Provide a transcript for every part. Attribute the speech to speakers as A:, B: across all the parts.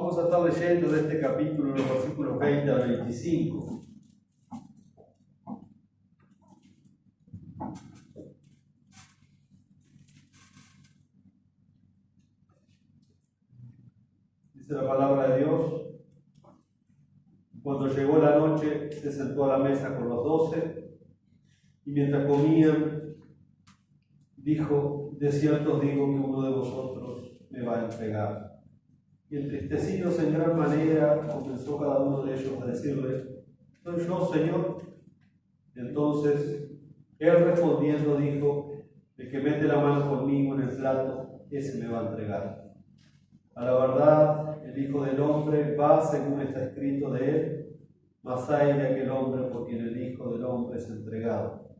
A: Vamos a estar leyendo de este capítulo los versículos 20 al 25. Dice la palabra de Dios: cuando llegó la noche, se sentó a la mesa con los 12, y mientras comían, dijo: de cierto os digo que uno de vosotros me va a entregar. Y entristecidos en gran manera, comenzó cada uno de ellos a decirle: ¿soy yo, Señor? Entonces, él respondiendo dijo: el que mete la mano conmigo en el plato, ese me va a entregar. A la verdad, el Hijo del Hombre va según está escrito de él, mas hay de aquel hombre por quien el Hijo del Hombre es entregado.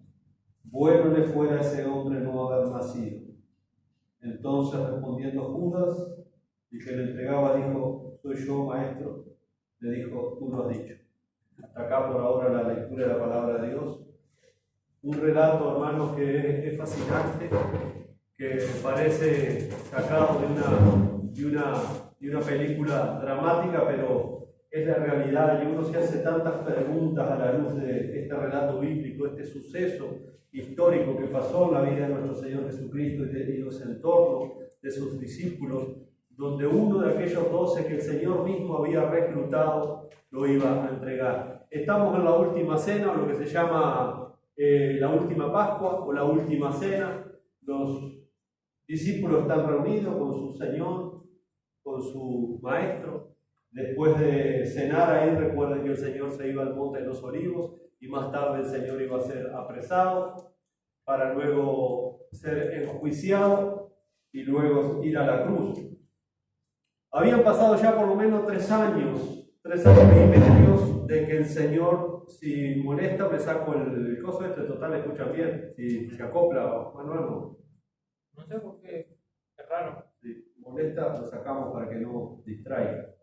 A: Bueno le fuera a ese hombre no haber nacido. Entonces, respondiendo Judas, el que le entregaba, dijo: soy yo, maestro. Le dijo: tú lo has dicho. Hasta acá por ahora la lectura de la palabra de Dios. Un relato, hermanos, que es fascinante, que parece sacado de una película dramática, pero es la realidad, y uno se hace tantas preguntas a la luz de este relato bíblico, este suceso histórico que pasó en la vida de nuestro Señor Jesucristo y de los entornos de sus discípulos, donde uno de aquellos 12 que el Señor mismo había reclutado lo iba a entregar. Estamos en la última cena, o lo que se llama la última Pascua o la última cena. Los discípulos están reunidos con su Señor, con su Maestro. Después de cenar ahí, recuerden que el Señor se iba al Monte de los Olivos y más tarde el Señor iba a ser apresado para luego ser enjuiciado y luego ir a la cruz. Habían pasado ya por lo menos 3 años y medio de que el Señor, si molesta, me saco el coso este, total, escuchan bien. Si se acopla, Manuel,
B: no sé por qué, es raro.
A: Si molesta, lo sacamos para que no distraiga.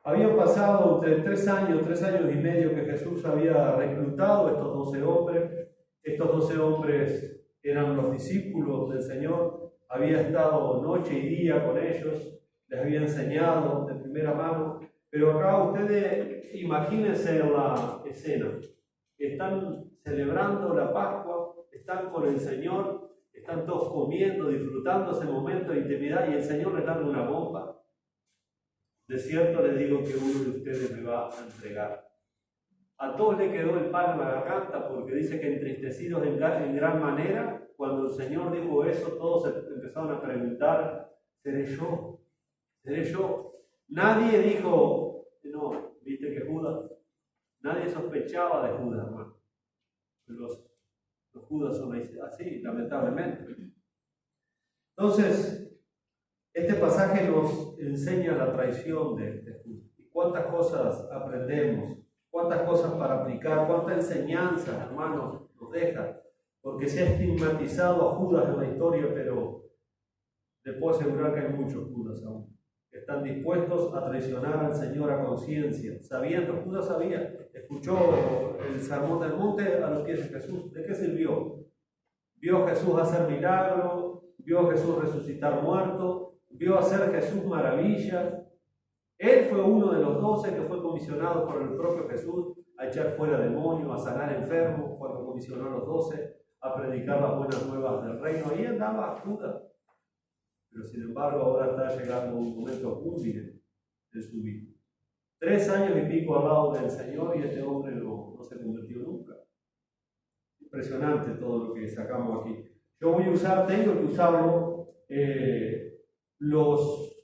A: Habían pasado entre 3 años y medio que Jesús había reclutado estos 12 hombres. Estos 12 hombres eran los discípulos del Señor. Había estado noche y día con ellos, les había enseñado de primera mano. Pero acá ustedes imagínense la escena. Están celebrando la Pascua, están con el Señor, están todos comiendo, disfrutando ese momento de intimidad, y el Señor les da una bomba. De cierto les digo que uno de ustedes me va a entregar. A todos le quedó el pan en la garganta, porque dice que entristecidos en gran manera, cuando el Señor dijo eso, todos empezaron a preguntar: ¿seré yo? ¿Seré yo? Nadie dijo, no, viste que Judas, nadie sospechaba de Judas, hermano. Los Judas son así, lamentablemente. Entonces, este pasaje nos enseña la traición de Judas. ¿Y cuántas cosas aprendemos? ¿Cuántas cosas para aplicar? ¿Cuántas enseñanzas, hermanos, nos deja? Porque se ha estigmatizado a Judas en la historia, pero les puedo asegurar que hay muchos Judas aún. Están dispuestos a traicionar al Señor a conciencia, sabiendo. Judas sabía, escuchó el sermón del monte a los pies de Jesús. ¿De qué sirvió? Vio a Jesús hacer milagros, vio a Jesús resucitar muertos, vio hacer Jesús maravillas. Él fue uno de los 12 que fue comisionado por el propio Jesús a echar fuera demonios, a sanar enfermos, cuando comisionó a los 12 a predicar las buenas nuevas del reino. Ahí andaba Judas. Pero sin embargo ahora está llegando un momento cúspide de su vida. 3 años y pico al lado del Señor, y este hombre no se convirtió nunca. Impresionante todo lo que sacamos aquí. Yo tengo que usarlo, los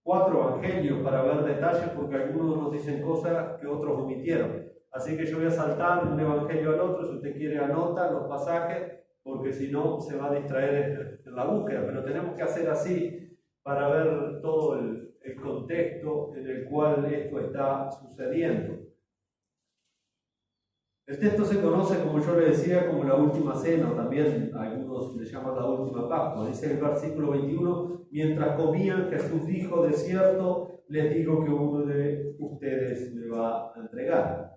A: 4 evangelios para ver detalles, porque algunos nos dicen cosas que otros omitieron. Así que yo voy a saltar de un evangelio al otro. Si usted quiere, anota los pasajes, porque si no se va a distraer en la búsqueda. Pero tenemos que hacer así para ver todo el contexto en el cual esto está sucediendo. El texto se conoce, como yo le decía, como la última cena, o también algunos le llaman la última Pascua. Dice el versículo 21, mientras comían, Jesús dijo: de cierto les digo que uno de ustedes me va a entregar.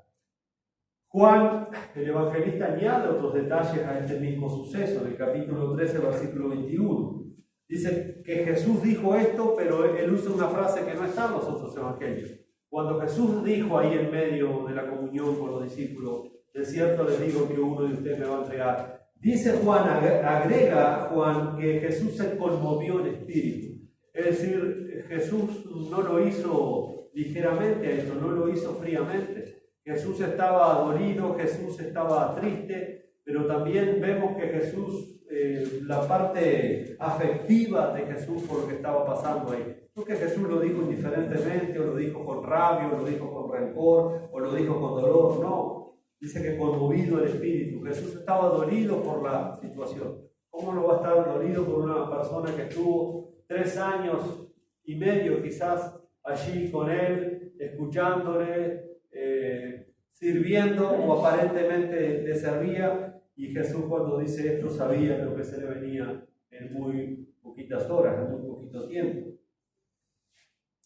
A: Juan, el evangelista, añade otros detalles a este mismo suceso, en el capítulo 13, versículo 21. Dice que Jesús dijo esto, pero él usa una frase que no está en los otros evangelios. Cuando Jesús dijo ahí en medio de la comunión con los discípulos, de cierto les digo que uno de ustedes me va a entregar. Dice Juan, agrega Juan, que Jesús se conmovió en espíritu. Es decir, Jesús no lo hizo ligeramente esto, no lo hizo fríamente. Jesús estaba dolido, Jesús estaba triste, pero también vemos que Jesús, la parte afectiva de Jesús por lo que estaba pasando ahí. No que Jesús lo dijo indiferentemente, o lo dijo con rabia, o lo dijo con rencor, o lo dijo con dolor, no. Dice que conmovido el espíritu. Jesús estaba dolido por la situación. ¿Cómo no va a estar dolido por una persona que estuvo 3 años y medio quizás allí con él, escuchándole, sirviendo o aparentemente le servía? Y Jesús, cuando dice esto, sabía lo que se le venía en muy poquitas horas, en muy poquito tiempo.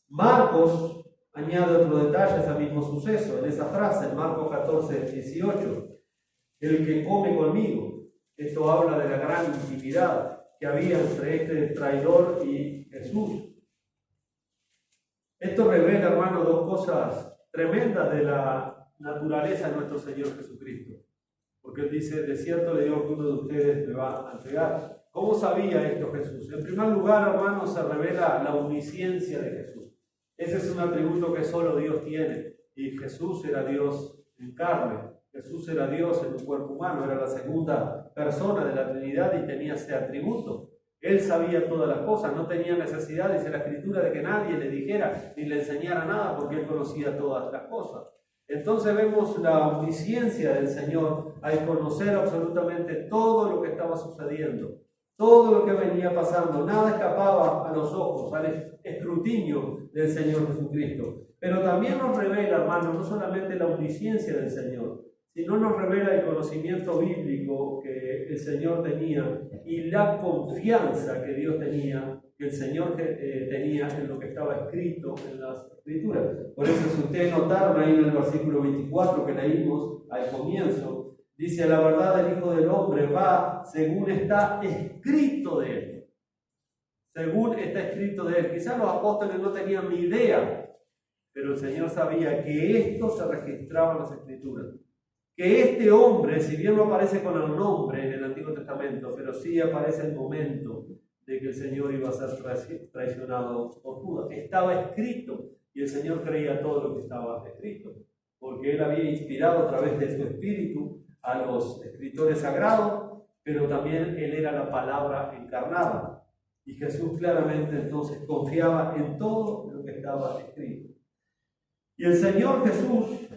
A: Marcos añade otro detalle a ese mismo suceso, en esa frase, en Marcos 14, 18. El que come conmigo. Esto habla de la gran intimidad que había entre este traidor y Jesús. Esto revela, hermano, 2 cosas tremendas de la naturaleza de nuestro Señor Jesucristo. Porque él dice, de cierto le digo que uno de ustedes me va a entregar. ¿Cómo sabía esto Jesús? En primer lugar, hermano, se revela la omnisciencia de Jesús. Ese es un atributo que solo Dios tiene. Y Jesús era Dios en carne. Jesús era Dios en un cuerpo humano. Era la segunda persona de la Trinidad y tenía ese atributo. Él sabía todas las cosas. No tenía necesidad, dice la Escritura, de que nadie le dijera ni le enseñara nada, porque él conocía todas las cosas. Entonces vemos la omnisciencia del Señor al conocer absolutamente todo lo que estaba sucediendo, todo lo que venía pasando. Nada escapaba a los ojos, al escrutinio del Señor Jesucristo. Pero también nos revela, hermanos, no solamente la omnisciencia del Señor, sino nos revela el conocimiento bíblico que el Señor tenía y la confianza que Dios tenía, que el Señor tenía en lo que estaba escrito en las Escrituras. Por eso, si ustedes notaron ahí en el versículo 24 que leímos al comienzo, dice: la verdad del Hijo del Hombre va según está escrito de él. Según está escrito de él. Quizás los apóstoles no tenían ni idea, pero el Señor sabía que esto se registraba en las Escrituras. Que este hombre, si bien no aparece con el nombre en el Antiguo Testamento, pero sí aparece el momento de que el Señor iba a ser traicionado por Judas. Estaba escrito y el Señor creía todo lo que estaba escrito, porque Él había inspirado a través de su Espíritu a los escritores sagrados, pero también Él era la palabra encarnada. Y Jesús claramente entonces confiaba en todo lo que estaba escrito. Y el Señor Jesús,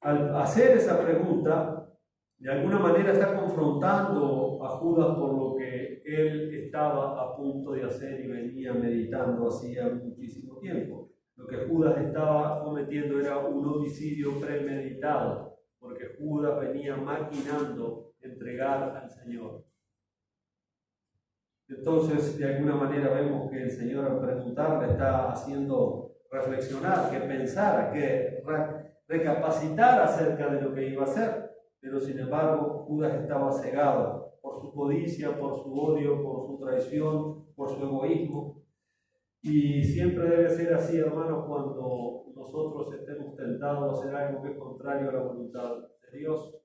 A: al hacer esa pregunta, de alguna manera está confrontando a Judas por lo que él estaba a punto de hacer y venía meditando hacía muchísimo tiempo. Lo que Judas estaba cometiendo era un homicidio premeditado, porque Judas venía maquinando entregar al Señor. Entonces, de alguna manera vemos que el Señor, al preguntarle, está haciendo reflexionar, que pensara, que recapacitar acerca de lo que iba a hacer, pero sin embargo Judas estaba cegado por su codicia, por su odio, por su traición, por su egoísmo. Y siempre debe ser así, hermanos, cuando nosotros estemos tentados a hacer algo que es contrario a la voluntad de Dios.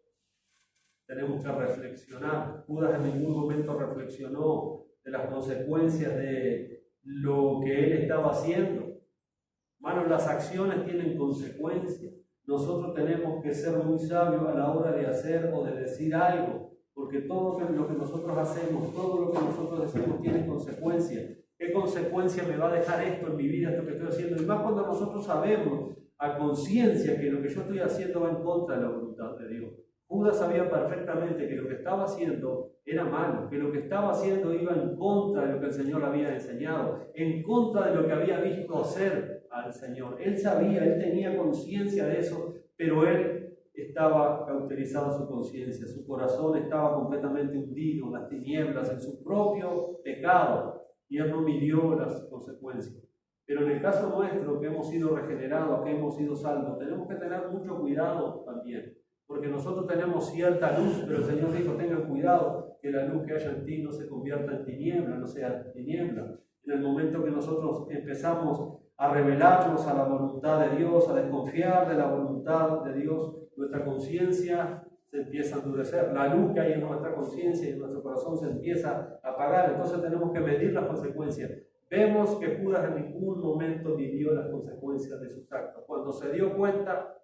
A: Tenemos que reflexionar. Judas en ningún momento reflexionó de las consecuencias de lo que él estaba haciendo. Hermanos, las acciones tienen consecuencias. Nosotros tenemos que ser muy sabios a la hora de hacer o de decir algo, porque todo lo que nosotros hacemos, todo lo que nosotros decimos tiene consecuencias. ¿Qué consecuencia me va a dejar esto en mi vida, esto que estoy haciendo? Y más cuando nosotros sabemos a conciencia que lo que yo estoy haciendo va en contra de la voluntad de Dios. Judas sabía perfectamente que lo que estaba haciendo era malo, que lo que estaba haciendo iba en contra de lo que el Señor había enseñado, en contra de lo que había visto hacer al Señor. Él sabía, él tenía conciencia de eso, pero él estaba cauterizado su conciencia, su corazón estaba completamente hundido en las tinieblas, en su propio pecado, y él no midió las consecuencias. Pero en el caso nuestro, que hemos sido regenerados, que hemos sido salvos, tenemos que tener mucho cuidado también, porque nosotros tenemos cierta luz, pero el Señor dijo, tengan cuidado que la luz que haya en ti no se convierta en tiniebla, no sea tiniebla. En el momento que nosotros empezamos a rebelarnos a la voluntad de Dios, a desconfiar de la voluntad de Dios, nuestra conciencia se empieza a endurecer, la luz que hay en nuestra conciencia y en nuestro corazón se empieza a apagar, entonces tenemos que medir las consecuencias. Vemos que Judas en ningún momento midió las consecuencias de sus actos. Cuando se dio cuenta,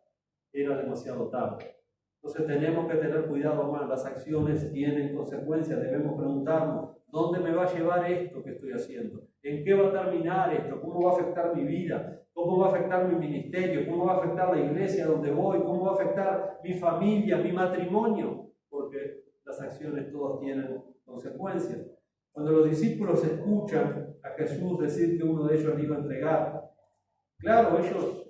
A: era demasiado tarde. Entonces tenemos que tener cuidado, hermano. Las acciones tienen consecuencias. Debemos preguntarnos, ¿dónde me va a llevar esto que estoy haciendo? ¿En qué va a terminar esto? ¿Cómo va a afectar mi vida? ¿Cómo va a afectar mi ministerio? ¿Cómo va a afectar la iglesia donde voy? ¿Cómo va a afectar mi familia, mi matrimonio? Porque las acciones todas tienen consecuencias. Cuando los discípulos escuchan a Jesús decir que uno de ellos le iba a entregar, claro, ellos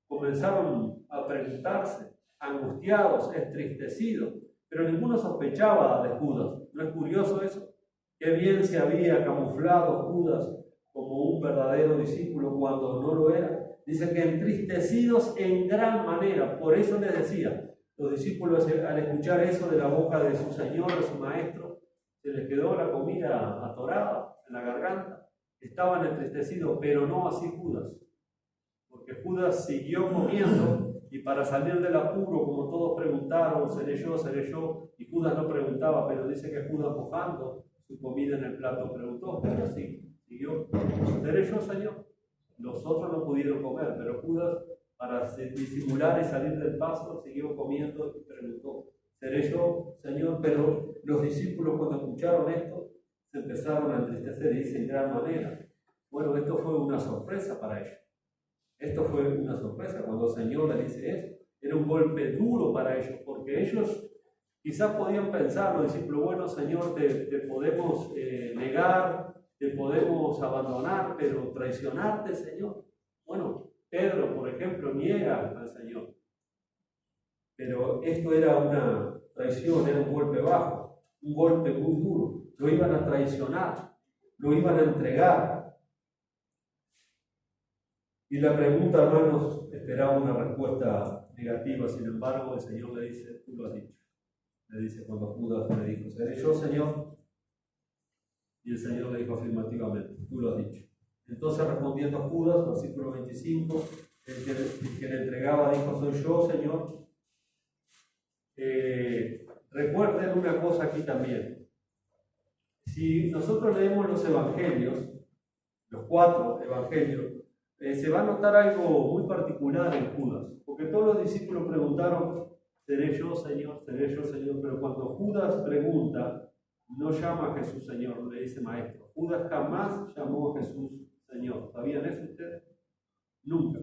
A: comenzaron a preguntarse, angustiados, entristecidos, pero ninguno sospechaba de Judas. ¿No es curioso eso? Qué bien se había camuflado Judas como un verdadero discípulo cuando no lo era. Dice que entristecidos en gran manera. Por eso les decía, los discípulos al escuchar eso de la boca de su Señor, de su Maestro, se les quedó la comida atorada en la garganta. Estaban entristecidos, pero no así Judas. Porque Judas siguió comiendo y para salir del apuro, como todos preguntaron, seré yo, y Judas no preguntaba, pero dice que Judas mojando su comida en el plato preguntó, pero así siguió, seré yo, Señor. Los otros no pudieron comer, pero Judas, para disimular y salir del paso, siguió comiendo y preguntó, seré yo, Señor. Pero los discípulos cuando escucharon esto, se empezaron a entristecer y dice en gran manera. Bueno, esto fue una sorpresa para ellos. Esto fue una sorpresa cuando el Señor le dice eso. Era un golpe duro para ellos, porque ellos quizás podían pensar, los discípulos, bueno, Señor, te podemos negar, te podemos abandonar, pero traicionarte, Señor. Bueno, Pedro, por ejemplo, niega al Señor. Pero esto era una traición, era un golpe bajo, un golpe muy duro. Lo iban a traicionar, lo iban a entregar. Y la pregunta, hermanos, esperaba una respuesta negativa. Sin embargo, el Señor le dice, tú lo has dicho. Le dice cuando Judas le dijo, ¿seré yo, Señor? Y el Señor le dijo afirmativamente, tú lo has dicho. Entonces respondiendo a Judas, versículo 25, el que le entregaba dijo, soy yo, Señor. Recuerden una cosa aquí también. Si nosotros leemos los evangelios, los 4 evangelios, se va a notar algo muy particular en Judas, porque todos los discípulos preguntaron, ¿seré yo, Señor? ¿Seré yo, Señor? Pero cuando Judas pregunta, no llama a Jesús Señor, le dice Maestro. Judas jamás llamó a Jesús Señor. ¿Sabían eso ustedes? Nunca.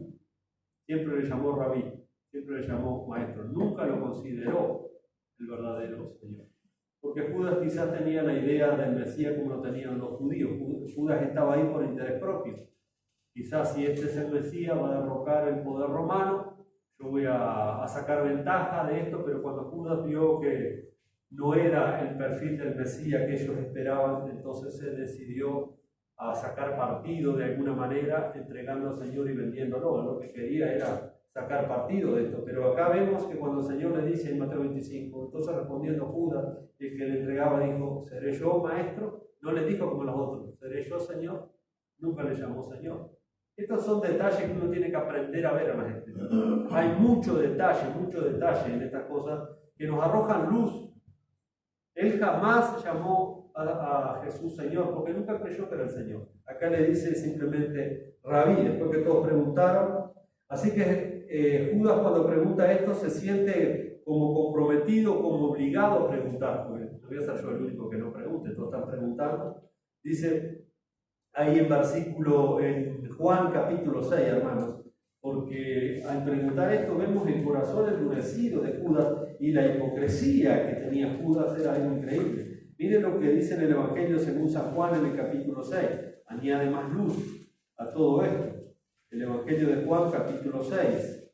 A: Siempre le llamó Rabí, siempre le llamó Maestro. Nunca lo consideró el verdadero Señor. Porque Judas quizás tenía la idea del Mesías como lo tenían los judíos. Judas estaba ahí por interés propio. Quizás si este es el Mesías va a derrocar el poder romano, yo voy a sacar ventaja de esto, pero cuando Judas vio que no era el perfil del Mesías que ellos esperaban, entonces se decidió a sacar partido de alguna manera, entregando al Señor y vendiéndolo. Lo que quería era sacar partido de esto. Pero acá vemos que cuando el Señor le dice en Mateo 25, entonces respondiendo Judas, el que le entregaba dijo, ¿seré yo, Maestro? No le dijo como los otros, ¿seré yo, Señor? Nunca le llamó Señor. Estos son detalles que uno tiene que aprender a ver en las Escrituras. Hay mucho detalle en estas cosas que nos arrojan luz. Él jamás llamó a Jesús Señor, porque nunca creyó que era el Señor. Acá le dice simplemente Rabí, después que todos preguntaron. Así que Judas cuando pregunta esto se siente como comprometido, como obligado a preguntar, porque no voy a ser yo el único que no pregunte, todos están preguntando. Dice ahí en Juan capítulo 6, hermanos, porque al preguntar esto vemos el corazón endurecido de Judas y la hipocresía que tenía Judas era algo increíble. Miren lo que dice en el Evangelio según San Juan en el capítulo 6, añade más luz a todo esto. El Evangelio de Juan capítulo 6,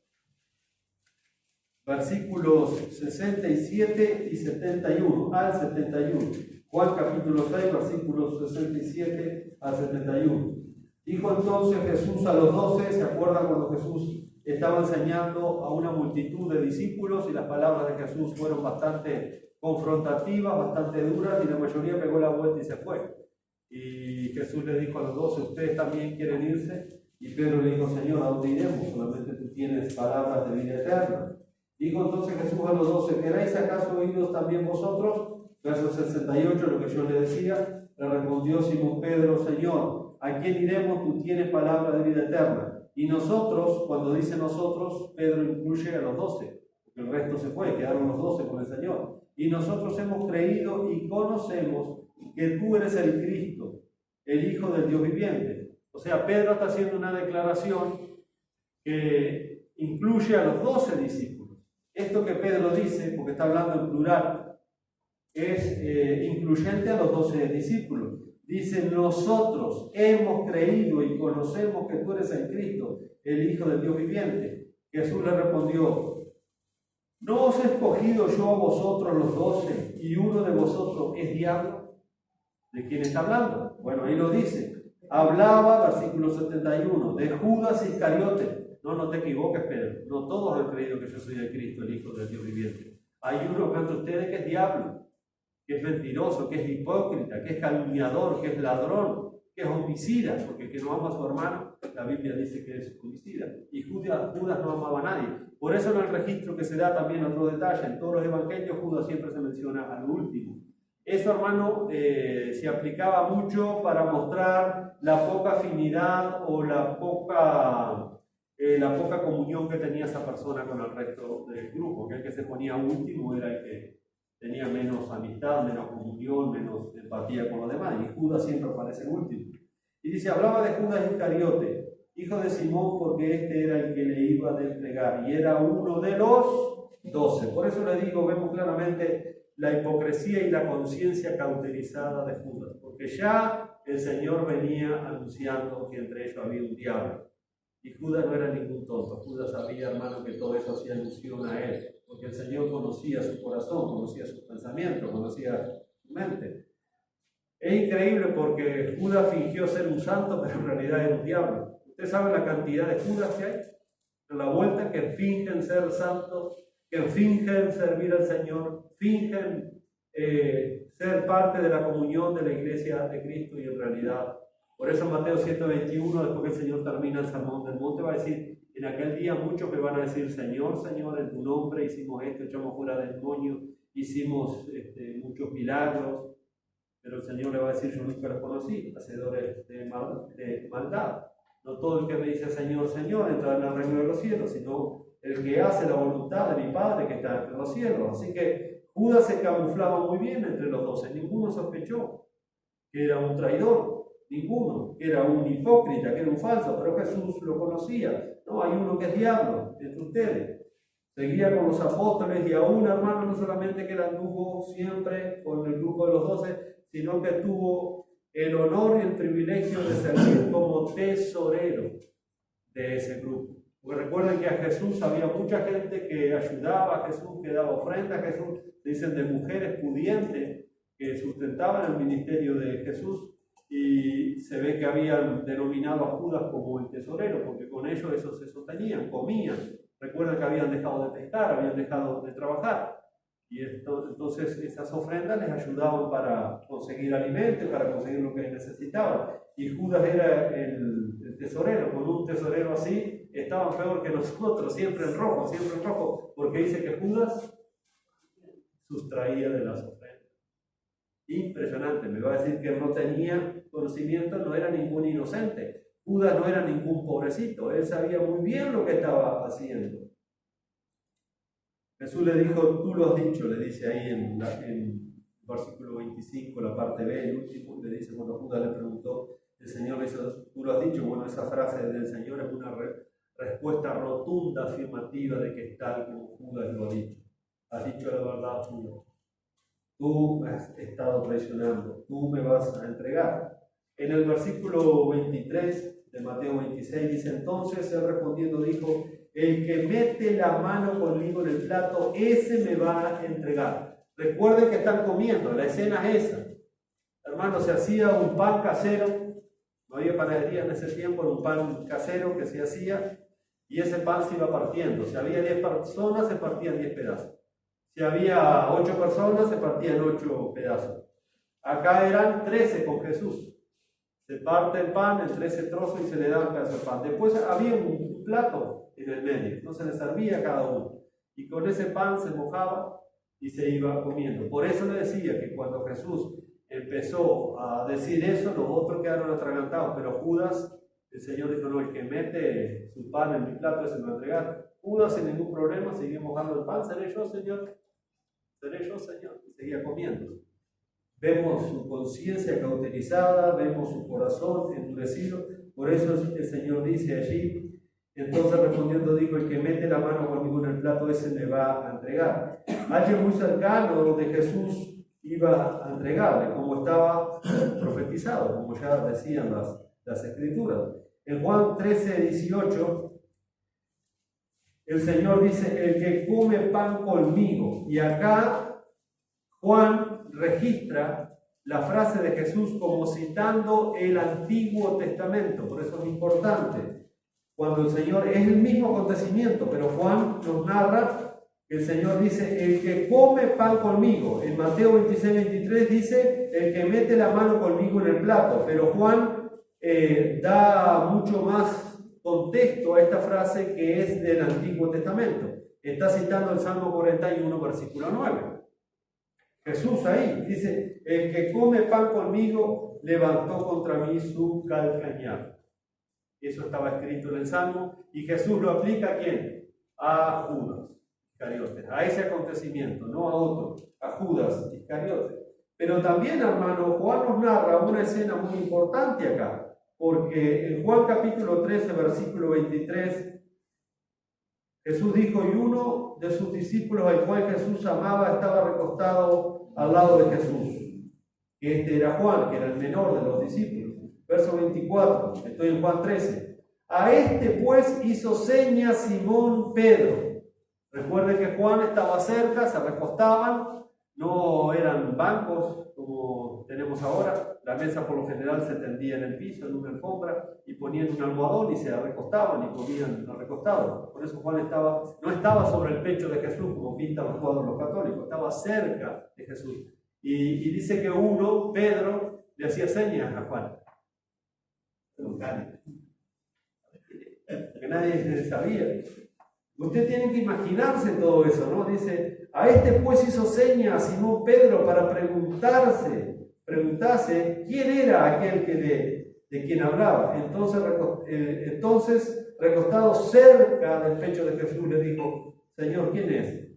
A: versículos 67 y 71 al 71. Juan capítulo 6, versículos 67 al 71. Dijo entonces Jesús a los 12, ¿se acuerdan cuando Jesús estaba enseñando a una multitud de discípulos y las palabras de Jesús fueron bastante confrontativas, bastante duras, y la mayoría pegó la vuelta y se fue. Y Jesús le dijo a los 12, ¿ustedes también quieren irse? Y Pedro le dijo, Señor, ¿a dónde iremos? Solamente tú tienes palabras de vida eterna. Dijo entonces Jesús a los 12, ¿queréis acaso oíros también vosotros? Verso 68, lo que yo le decía, le respondió Simón Pedro, Señor, ¿a quién iremos? Tú tienes palabra de vida eterna. Y nosotros, cuando dice nosotros, Pedro incluye a los 12, porque el resto se fue, quedaron los 12 con el Señor. Y nosotros hemos creído y conocemos que tú eres el Cristo, el Hijo del Dios viviente. O sea, Pedro está haciendo una declaración que incluye a los 12 discípulos. Esto que Pedro dice, porque está hablando en plural, es incluyente a los 12 discípulos. Dice, nosotros hemos creído y conocemos que tú eres el Cristo, el Hijo del Dios viviente. Jesús le respondió, ¿no os he escogido yo a vosotros los 12 y uno de vosotros es diablo? ¿De quién está hablando? Bueno, ahí lo dice. Hablaba, versículo 71, de Judas Iscariote. No te equivoques, Pedro. No todos han creído que yo soy el Cristo, el Hijo del Dios viviente. Hay uno entre ustedes que es diablo, que es mentiroso, que es hipócrita, que es calumniador, que es ladrón, que es homicida, porque el que no ama a su hermano, la Biblia dice que es homicida. Y Judas no amaba a nadie. Por eso en el registro que se da también otro detalle, en todos los evangelios Judas siempre se menciona al último. Eso, hermano, se aplicaba mucho para mostrar la poca afinidad o la poca comunión que tenía esa persona con el resto del grupo, que el que se ponía último era el que tenía menos amistad, menos comunión, menos empatía con los demás, y Judas siempre aparece el último. Y dice, hablaba de Judas Iscariote, hijo de Simón, porque este era el que le iba a entregar, y era uno de los 12. Por eso le digo, vemos claramente la hipocresía y la conciencia cauterizada de Judas, porque ya el Señor venía anunciando que entre ellos había un diablo. Y Judas no era ningún tonto. Judas sabía, hermano, que todo eso hacía alusión a él, porque el Señor conocía su corazón, conocía sus pensamientos, conocía su mente. Es increíble porque Judas fingió ser un santo, pero en realidad era un diablo. ¿Usted sabe la cantidad de Judas que hay? A la vuelta, que fingen ser santos, que fingen servir al Señor, fingen ser parte de la comunión de la iglesia de Cristo, y en realidad, por eso en Mateo 121, después que el Señor termina el sermón del monte, va a decir, en aquel día muchos me van a decir, Señor, Señor, en tu nombre hicimos esto, echamos fuera demonios, hicimos muchos milagros, pero el Señor le va a decir, yo nunca los conocí, hacedores de maldad. No todo el que me dice Señor, Señor entra en el reino de los cielos, sino el que hace la voluntad de mi Padre que está en los cielos. Así que Judas se camuflaba muy bien entre los 12. Ninguno sospechó que era un traidor, ninguno, que era un hipócrita, que era un falso, pero Jesús lo conocía. No, hay uno que es diablo entre ustedes. Seguía con los apóstoles, y aún, hermano, no solamente que él anduvo siempre con el grupo de los 12, sino que tuvo el honor y el privilegio de servir como tesorero de ese grupo. Porque recuerden que a Jesús había mucha gente que ayudaba a Jesús, que daba ofrenda a Jesús, dicen de mujeres pudientes que sustentaban el ministerio de Jesús, y se ve que habían denominado a Judas como el tesorero, porque con ellos eso se sostenían, comían. Recuerden que habían dejado de pescar, habían dejado de trabajar. Y entonces esas ofrendas les ayudaban para conseguir alimentos, para conseguir lo que necesitaban. Y Judas era el tesorero. Con un tesorero así estaban peor que nosotros, siempre en rojo, porque dice que Judas sustraía de las ofrendas. Impresionante, me va a decir que no tenía conocimiento, no era ningún inocente. Judas no era ningún pobrecito, él sabía muy bien lo que estaba haciendo. Jesús le dijo, tú lo has dicho, le dice ahí en versículo 25, la parte B, el último, le dice cuando Judas le preguntó, el Señor le dice, tú lo has dicho. Bueno, esa frase del Señor es una respuesta rotunda, afirmativa de que es tal como Judas lo ha dicho. Has dicho la verdad, Judas. Tú me has estado traicionando, tú me vas a entregar. En el versículo 23 de Mateo 26 dice, entonces él respondiendo dijo, el que mete la mano conmigo en el plato, ese me va a entregar. Recuerden que están comiendo, la escena es esa. Hermano, se hacía un pan casero, no había panadería en ese tiempo, era un pan casero que se hacía, y ese pan se iba partiendo. Si había 10 personas, se partían 10 pedazos. Si había 8 personas, se partían 8 pedazos. Acá eran 13 con Jesús. Se parte el pan en 13 trozos y se le da un pedazo de pan. Después había un plato en el medio, entonces le servía a cada uno. Y con ese pan se mojaba y se iba comiendo. Por eso le decía que cuando Jesús empezó a decir eso, los otros quedaron atragantados, pero Judas, el Señor dijo, no, el que mete su pan en mi plato ese me va a entregar. Judas sin ningún problema seguía mojando el pan, seré yo, Señor, y seguía comiendo. Vemos su conciencia cauterizada, vemos su corazón endurecido, por eso el Señor dice allí, entonces respondiendo dijo, el que mete la mano conmigo en el plato ese me va a entregar. Alguien muy cercano de Jesús iba a entregarle, como estaba profetizado, como ya decían las Escrituras. En Juan 13:18, el Señor dice, el que come pan conmigo, y acá Juan registra la frase de Jesús como citando el Antiguo Testamento, por eso es importante. Cuando el Señor es el mismo acontecimiento, pero Juan nos narra que el Señor dice, el que come pan conmigo. En Mateo 26:23 dice, el que mete la mano conmigo en el plato, pero Juan da mucho más contexto a esta frase que es del Antiguo Testamento. Está citando el Salmo 41, versículo 9. Jesús ahí dice, el que come pan conmigo levantó contra mí su calcañar. Eso estaba escrito en el Salmo y Jesús lo aplica ¿a quién? A Judas Iscariote, a ese acontecimiento, no a otro, a Judas Iscariote. Pero también, hermano, Juan nos narra una escena muy importante acá, porque en Juan capítulo 13, versículo 23, Jesús dijo, y uno de sus discípulos al cual Jesús amaba estaba recostado al lado de Jesús. Que este era Juan, que era el menor de los discípulos. Verso 24, estoy en Juan 13. A este pues hizo señas Simón Pedro. Recuerden que Juan estaba cerca, se recostaban, no eran bancos como tenemos ahora. La mesa por lo general se tendía en el piso, en una alfombra, y ponían un almohadón y se recostaban y comían recostados. Por eso Juan no estaba sobre el pecho de Jesús, como pintan los cuadros los católicos, estaba cerca de Jesús. Y dice que uno, Pedro, le hacía señas a Juan. Que nadie sabía. Usted tiene que imaginarse todo eso, ¿no? Dice, a este pues hizo señas a Simón Pedro para preguntase quién era aquel de quien hablaba. Entonces, recostado cerca del pecho de Jesús, le dijo, Señor, ¿quién es?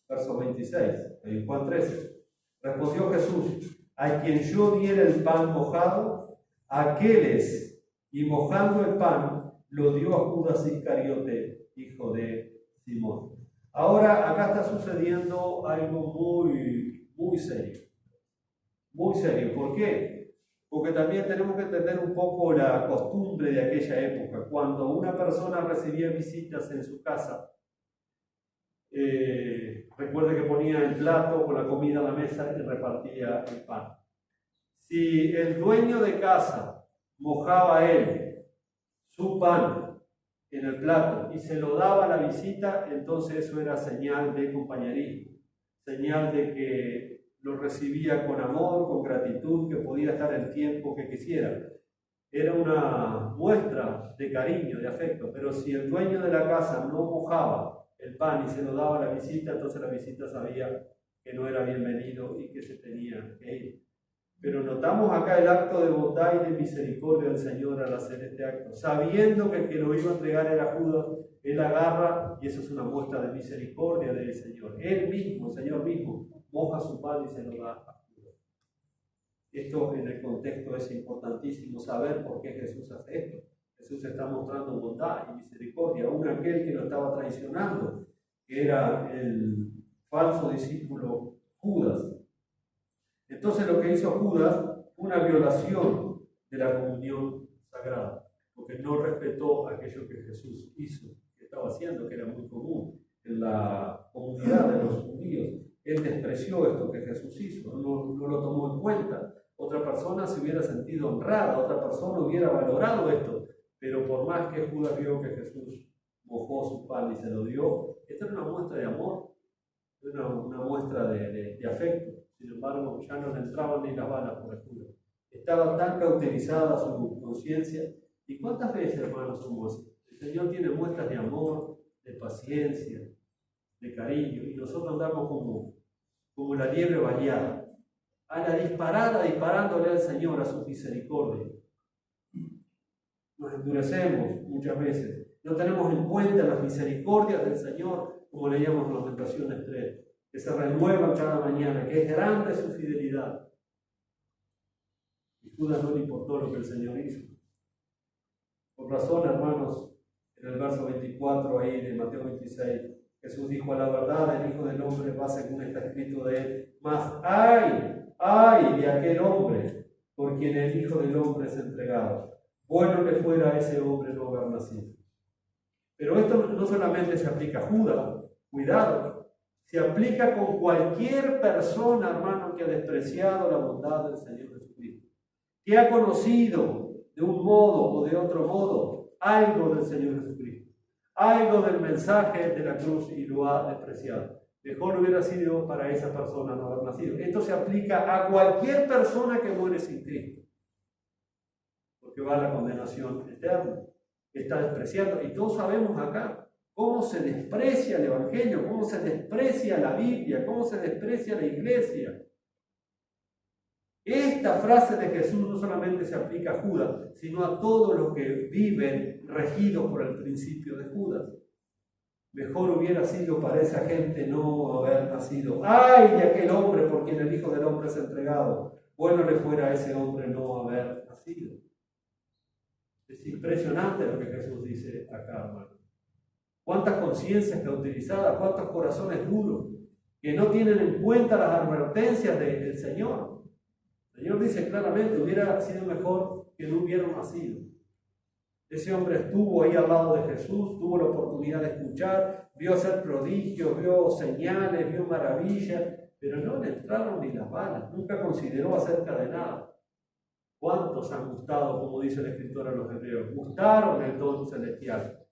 A: Verso 26, en Juan 13. Respondió Jesús, a quien yo diera el pan mojado, aquel es. Y mojando el pan, lo dio a Judas Iscariote, hijo de Simón. Ahora, acá está sucediendo algo muy serio. Muy serio. ¿Por qué? Porque también tenemos que entender un poco la costumbre de aquella época. Cuando una persona recibía visitas en su casa, recuerde que ponía el plato con la comida a la mesa y repartía el pan. Si el dueño de casa mojaba él su pan en el plato y se lo daba a la visita, entonces eso era señal de compañerismo, señal de que lo recibía con amor, con gratitud, que podía estar el tiempo que quisiera. Era una muestra de cariño, de afecto, pero si el dueño de la casa no mojaba el pan y se lo daba a la visita, entonces la visita sabía que no era bienvenido y que se tenía que ir. Pero notamos acá el acto de bondad y de misericordia del Señor al hacer este acto. Sabiendo que el que lo iba a entregar era Judas, él agarra, y eso es una muestra de misericordia del Señor. Él mismo, el Señor mismo, moja su pan y se lo da a Judas. Esto en el contexto es importantísimo saber por qué Jesús hace esto. Jesús está mostrando bondad y misericordia. Aún aquel que lo estaba traicionando, que era el falso discípulo Judas. Entonces lo que hizo Judas fue una violación de la comunión sagrada, porque no respetó aquello que Jesús hizo, que estaba haciendo, que era muy común en la comunidad de los judíos. Él despreció esto que Jesús hizo, no lo tomó en cuenta. Otra persona se hubiera sentido honrada, otra persona hubiera valorado esto, pero por más que Judas vio que Jesús mojó su pan y se lo dio. Esta era una muestra de amor, una muestra de afecto. Sin embargo, ya no le entraban ni las balas por el juro. Estaba tan cauterizada su conciencia. ¿Y cuántas veces, hermanos, somos así? El Señor tiene muestras de amor, de paciencia, de cariño, y nosotros andamos como la liebre baleada, a la disparada, disparándole al Señor, a su misericordia. Nos endurecemos muchas veces, no tenemos en cuenta las misericordias del Señor, como leíamos en Lamentaciones 3, que se renuevan cada mañana, que es grande su fidelidad. Y Judas no le importó lo que el Señor hizo. Por razón, hermanos, en el verso 24 ahí de Mateo 26, Jesús dijo: a la verdad, el Hijo del Hombre va según está escrito de él. Mas ¡ay de aquel hombre por quien el Hijo del Hombre es entregado! Bueno le fuera a ese hombre no haber nacido. Pero esto no solamente se aplica a Judas, cuidado, se aplica con cualquier persona, hermano, que ha despreciado la bondad del Señor Jesucristo, que ha conocido de un modo o de otro modo algo del Señor Jesucristo, algo del mensaje de la cruz y lo ha despreciado. Mejor hubiera sido para esa persona no haber nacido. Esto se aplica a cualquier persona que muere sin Cristo, porque va a la condenación eterna, está despreciando. Y todos sabemos acá cómo se desprecia el Evangelio, cómo se desprecia la Biblia, cómo se desprecia la iglesia. Esta frase de Jesús no solamente se aplica a Judas, sino a todos los que viven regidos por el principio de Judas. Mejor hubiera sido para esa gente no haber nacido. ¡Ay de aquel hombre por quien el Hijo del Hombre es entregado! Bueno le fuera a ese hombre no haber nacido. Es impresionante lo que Jesús dice acá, hermano. Cuántas conciencias cautilizadas, cuántos corazones duros, que no tienen en cuenta las advertencias del Señor. El Señor dice claramente: hubiera sido mejor que no hubieran nacido. Ese hombre estuvo ahí al lado de Jesús, tuvo la oportunidad de escuchar, vio hacer prodigios, vio señales, vio maravillas, pero no le entraron ni las balas, nunca consideró acerca de nada. ¿Cuántos han gustado, como dice el escritor a los hebreos? Gustaron el don celestial,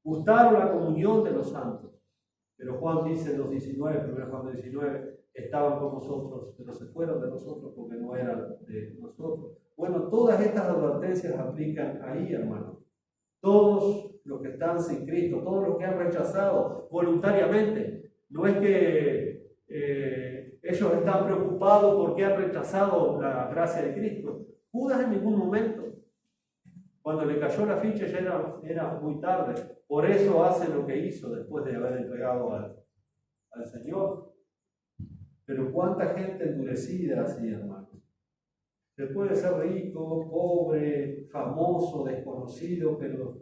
A: gustaron la comunión de los santos. Pero Juan dice en los 19, 1 Juan 19, estaban con nosotros, pero se fueron de nosotros porque no eran de nosotros. Bueno, todas estas advertencias aplican ahí, hermanos. Todos los que están sin Cristo, todos los que han rechazado voluntariamente, no es que ellos están preocupados porque han rechazado la gracia de Cristo. Judas en ningún momento. Cuando le cayó la ficha ya era muy tarde. Por eso hace lo que hizo después de haber entregado al Señor. Pero cuánta gente endurecida así, hermanos. Se puede ser rico, pobre, famoso, desconocido, pero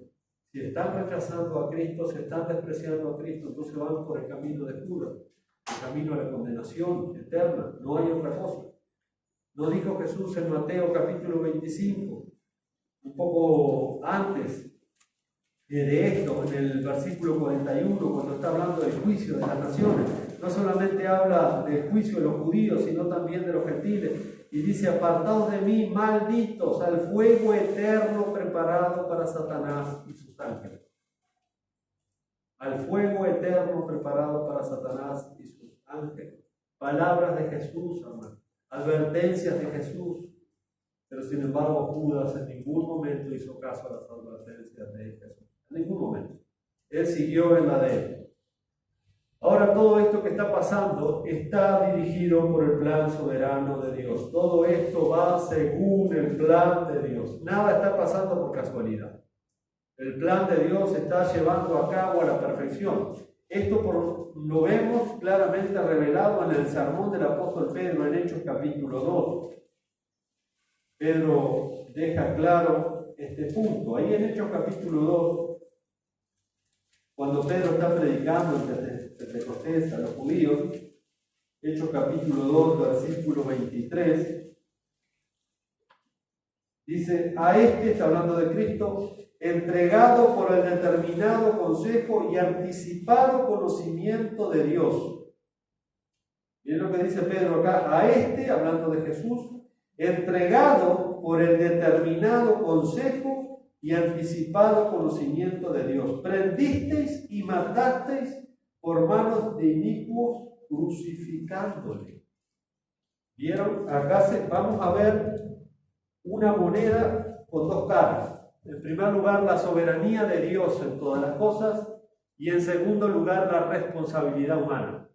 A: si están rechazando a Cristo, se están despreciando a Cristo, entonces van por el camino de Judas, el camino a la condenación eterna. No hay otra cosa. ¿No dijo Jesús en Mateo capítulo 25, un poco antes de esto, en el versículo 41, cuando está hablando del juicio de las naciones? No solamente habla del juicio de los judíos, sino también de los gentiles. Y dice: apartados de mí, malditos, al fuego eterno preparado para Satanás y sus ángeles. Al fuego eterno preparado para Satanás y sus ángeles. Palabras de Jesús, hermano. Advertencias de Jesús. Pero sin embargo, Judas en ningún momento hizo caso a las advertencias de Jesús. En ningún momento. Él siguió en la de él. Ahora, todo esto que está pasando está dirigido por el plan soberano de Dios. Todo esto va según el plan de Dios. Nada está pasando por casualidad. El plan de Dios se está llevando a cabo a la perfección. Esto lo vemos claramente revelado en el sermón del apóstol Pedro en Hechos capítulo 2. Pedro deja claro este punto. Ahí en Hechos capítulo 2, cuando Pedro está predicando en Pentecostés a los judíos, Hechos capítulo 2, versículo 23, dice: a este, está hablando de Cristo, entregado por el determinado consejo y anticipado conocimiento de Dios. Miren lo que dice Pedro acá: a este, hablando de Jesús, entregado por el determinado consejo y anticipado conocimiento de Dios. Prendisteis y matasteis por manos de inicuos, crucificándole. ¿Vieron? Acá vamos a ver una moneda con dos caras. En primer lugar, la soberanía de Dios en todas las cosas, y en segundo lugar, la responsabilidad humana.